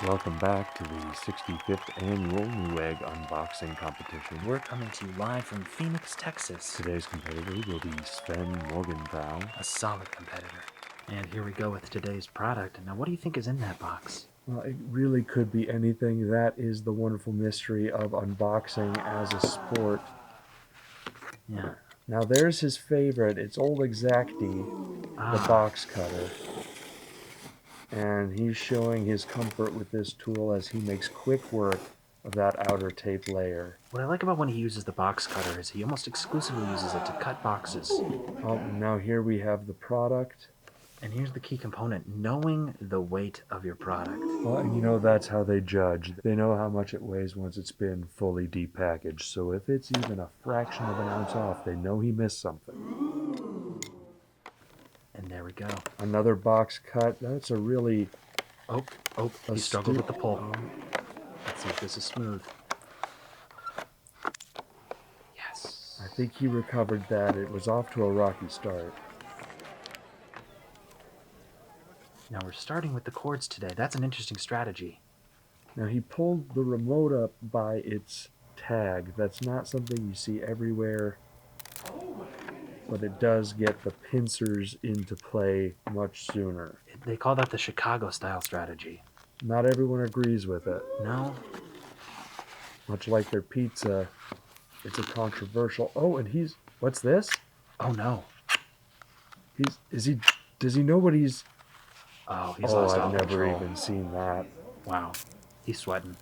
Welcome back to the 65th annual Newegg unboxing competition. We're coming to you live from Phoenix, Texas. Today's competitor will be Sven Morgenthau. A solid competitor. And here we go with today's product. Now, what do you think is in that box? Well, it really could be anything. That is the wonderful mystery of unboxing as a sport. Yeah. Now there's his favorite. It's old Exacti, the box cutter. And he's showing his comfort with this tool as he makes quick work of that outer tape layer. What I like about when he uses the box cutter is he almost exclusively uses it to cut boxes. Oh, now here we have the product. And here's the key component, knowing the weight of your product. Well, and you know that's how they judge. They know how much it weighs once it's been fully depackaged. So if it's even a fraction of an ounce off, they know he missed something. And there we go. Another box cut. That's a really... He struggled with the pull. Let's see if this is smooth. Yes. I think he recovered that. It was off to a rocky start. Now we're starting with the cords today. That's an interesting strategy. Now he pulled the remote up by its tag. That's not something you see everywhere, but it does get the pincers into play much sooner. They call that the Chicago style strategy. Not everyone agrees with it. No? Much like their pizza, it's a controversial... Oh, and he's... What's this? Oh no. Does he know what he's... Oh, he's lost all I've never control. even seen that. Wow. He's sweating.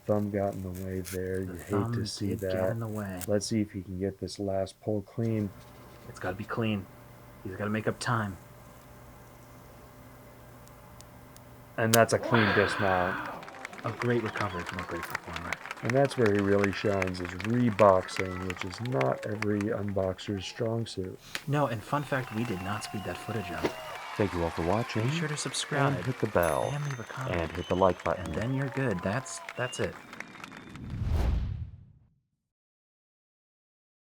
Thumb got in the way there. You hate to see that. Get in the way. Let's see if he can get this last pull clean. It's got to be clean. He's got to make up time. And that's a clean dismount. A great recovery from a great performer. And that's where he really shines, is reboxing, which is not every unboxer's strong suit. No, and fun fact, we did not speed that footage up. Thank you all for watching. Be sure to subscribe. And hit the bell. And leave a comment. And hit the like button. And then you're good. That's it.